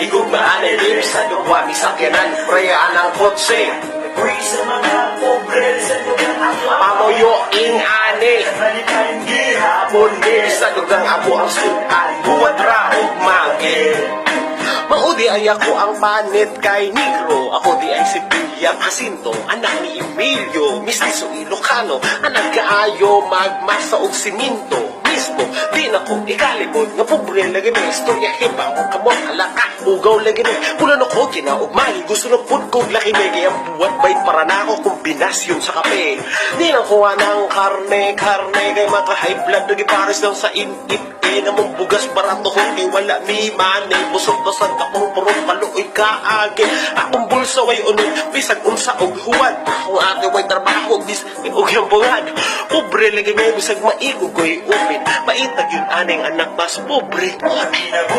Igugmaan ay lips sa duwa Misakyanan, prayaan ang kotse Free sa mga pobre sa lugar ako Pamoyoing ani Malikayang Hapon din sa dugang abo ang sudan Buwat raog magi Maudi ay ako ang panit kay Negro Ako di ay si William Jacinto Anak ni Emilio Mistiso Ilocano Anak kaayo magmasa og siminto Mismo, di na ko ikalibod Nga pobre lagi may istorya Hiba ko kamot alaka Ugaw lagi may Pulan ako kinaugmay Gusto na po kong laki may Kaya buwat bait para na ako Kombinasyon sa kape Di na kuha ng karne Kaya maka high blood Nagi pares lang sa init namang bugas barato hindi wala ni mani busog-busog akong purong paluoy kaagi akong bulsa way unod bisag unsa og huwad akong ate way trabaho dis og yung bungad pobre lagi may bisag maigog ko'y upin maitag yun aning anak mas pobre Kinabuhi